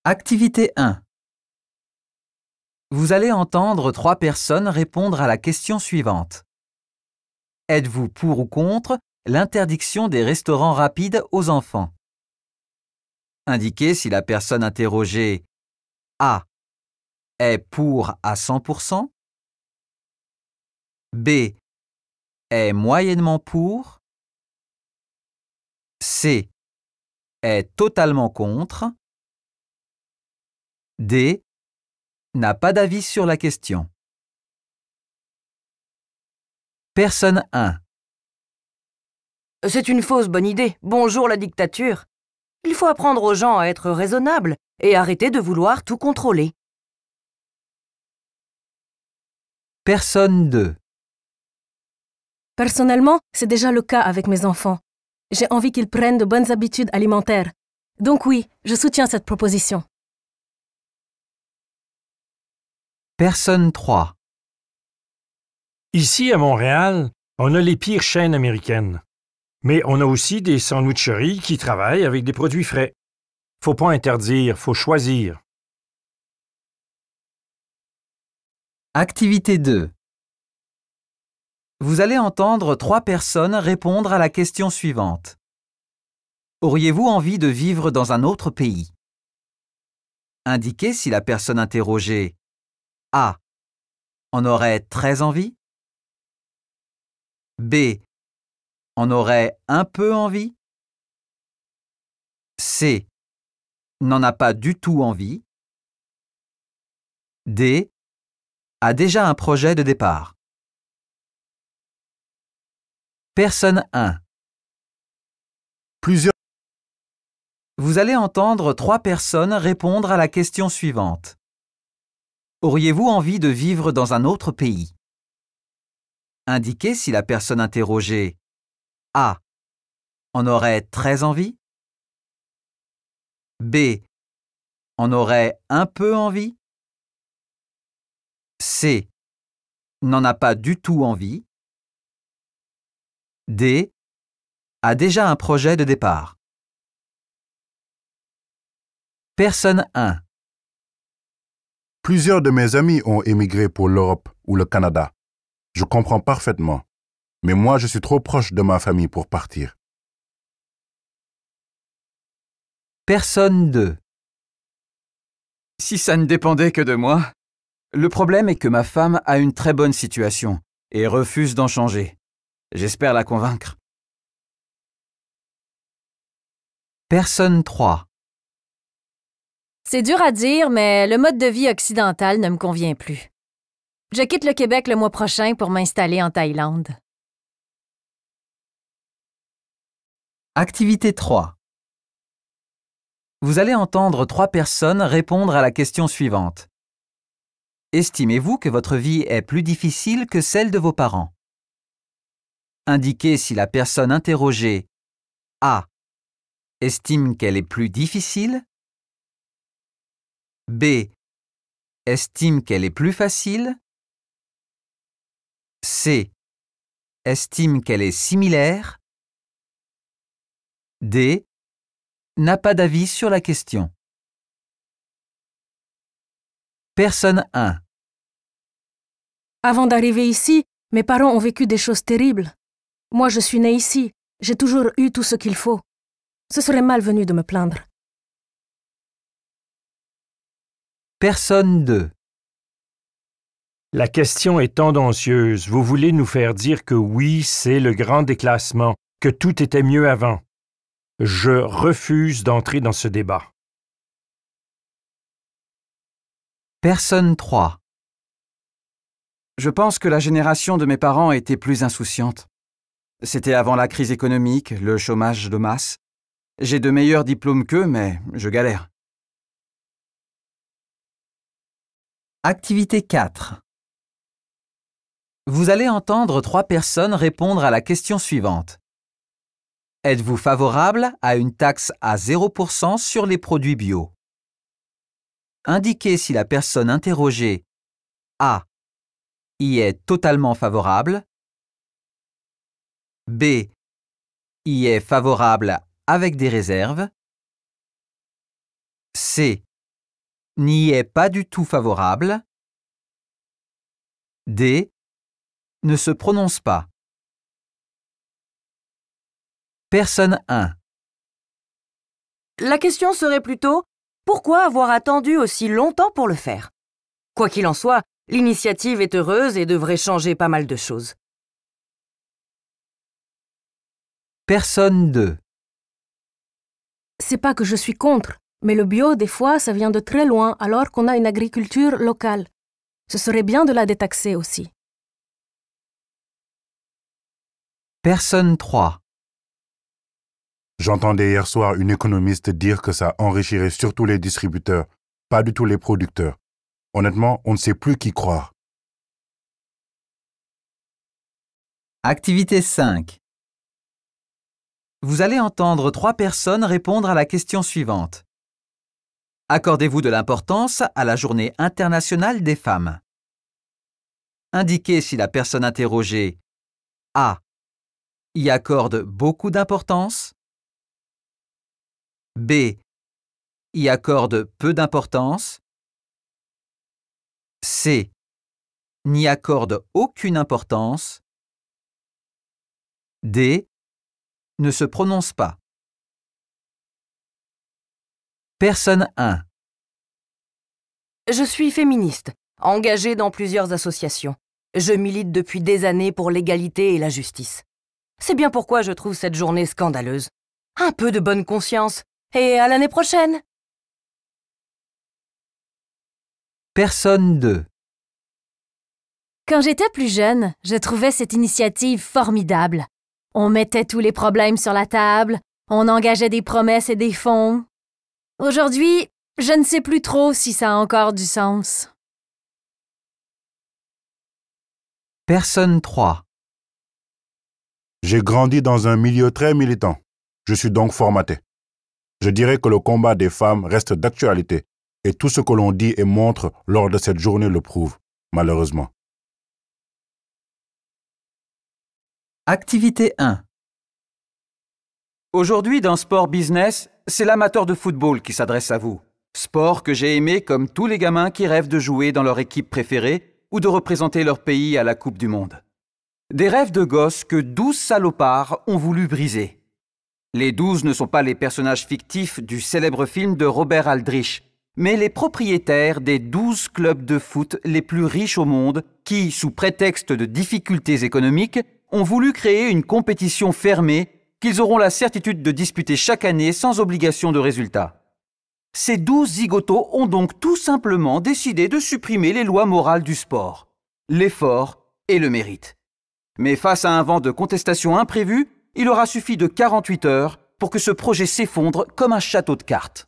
Activité 1. Vous allez entendre 3 personnes répondre à la question suivante. Êtes-vous pour ou contre l'interdiction des restaurants rapides aux enfants? Indiquez si la personne interrogée A est pour à 100%, B est moyennement pour, C est totalement contre, D n'a pas d'avis sur la question. Personne 1. C'est une fausse bonne idée. Bonjour la dictature. Il faut apprendre aux gens à être raisonnables et arrêter de vouloir tout contrôler. Personne 2. Personnellement, c'est déjà le cas avec mes enfants. J'ai envie qu'ils prennent de bonnes habitudes alimentaires. Donc oui, je soutiens cette proposition. Personne 3. Ici, à Montréal, on a les pires chaînes américaines. Mais on a aussi des sandwicheries qui travaillent avec des produits frais. Faut pas interdire, faut choisir. Activité 2. Vous allez entendre 3 personnes répondre à la question suivante. Auriez-vous envie de vivre dans un autre pays? Indiquez si la personne interrogée A en aurait très envie, B en aurait un peu envie, C n'en a pas du tout envie, D a déjà un projet de départ. Personne 1. Vous allez entendre 3 personnes répondre à la question suivante. Auriez-vous envie de vivre dans un autre pays? Indiquez si la personne interrogée A en aurait très envie, B en aurait un peu envie, C n'en a pas du tout envie, D a déjà un projet de départ. Personne 1. Plusieurs de mes amis ont émigré pour l'Europe ou le Canada. Je comprends parfaitement. Mais moi, je suis trop proche de ma famille pour partir. Personne 2. Si ça ne dépendait que de moi. Le problème est que ma femme a une très bonne situation et refuse d'en changer. J'espère la convaincre. Personne 3. C'est dur à dire, mais le mode de vie occidental ne me convient plus. Je quitte le Québec le mois prochain pour m'installer en Thaïlande. Activité 3. Vous allez entendre 3 personnes répondre à la question suivante. Estimez-vous que votre vie est plus difficile que celle de vos parents? Indiquez si la personne interrogée A estime qu'elle est plus difficile, B estime qu'elle est plus facile, C estime qu'elle est similaire, D n'a pas d'avis sur la question. Personne 1. Avant d'arriver ici, mes parents ont vécu des choses terribles. Moi, je suis née ici. J'ai toujours eu tout ce qu'il faut. Ce serait malvenu de me plaindre. Personne 2. La question est tendancieuse. Vous voulez nous faire dire que oui, c'est le grand déclassement, que tout était mieux avant. Je refuse d'entrer dans ce débat. Personne 3. Je pense que la génération de mes parents était plus insouciante. C'était avant la crise économique, le chômage de masse. J'ai de meilleurs diplômes qu'eux, mais je galère. Activité 4. Vous allez entendre 3 personnes répondre à la question suivante. Êtes-vous favorable à une taxe à 0% sur les produits bio? Indiquez si la personne interrogée A y est totalement favorable, B y est favorable avec des réserves, C n'y est pas du tout favorable. D. Ne se prononce pas. Personne 1. La question serait plutôt « Pourquoi avoir attendu aussi longtemps pour le faire ?» Quoi qu'il en soit, l'initiative est heureuse et devrait changer pas mal de choses. Personne 2. C'est pas que je suis contre, mais le bio, des fois, ça vient de très loin alors qu'on a une agriculture locale. Ce serait bien de la détaxer aussi. Personne 3. J'entendais hier soir une économiste dire que ça enrichirait surtout les distributeurs, pas du tout les producteurs. Honnêtement, on ne sait plus qui croire. Activité 5. Vous allez entendre 3 personnes répondre à la question suivante. Accordez-vous de l'importance à la Journée internationale des femmes. Indiquez si la personne interrogée A. y accorde beaucoup d'importance. B. y accorde peu d'importance. C. n'y accorde aucune importance. D. ne se prononce pas. Personne 1. Je suis féministe, engagée dans plusieurs associations. Je milite depuis des années pour l'égalité et la justice. C'est bien pourquoi je trouve cette journée scandaleuse. Un peu de bonne conscience, et à l'année prochaine! Personne 2. Quand j'étais plus jeune, je trouvais cette initiative formidable. On mettait tous les problèmes sur la table, on engageait des promesses et des fonds. Aujourd'hui, je ne sais plus trop si ça a encore du sens. Personne 3. J'ai grandi dans un milieu très militant. Je suis donc formaté. Je dirais que le combat des femmes reste d'actualité et tout ce que l'on dit et montre lors de cette journée le prouve, malheureusement. Activité 1. Aujourd'hui, dans Sport Business, c'est l'amateur de football qui s'adresse à vous. Sport que j'ai aimé comme tous les gamins qui rêvent de jouer dans leur équipe préférée ou de représenter leur pays à la Coupe du Monde. Des rêves de gosses que 12 salopards ont voulu briser. Les 12 ne sont pas les personnages fictifs du célèbre film de Robert Aldrich, mais les propriétaires des 12 clubs de foot les plus riches au monde qui, sous prétexte de difficultés économiques, ont voulu créer une compétition fermée qu'ils auront la certitude de disputer chaque année sans obligation de résultat. Ces 12 zigotos ont donc tout simplement décidé de supprimer les lois morales du sport, l'effort et le mérite. Mais face à un vent de contestation imprévu, il aura suffi de 48 heures pour que ce projet s'effondre comme un château de cartes.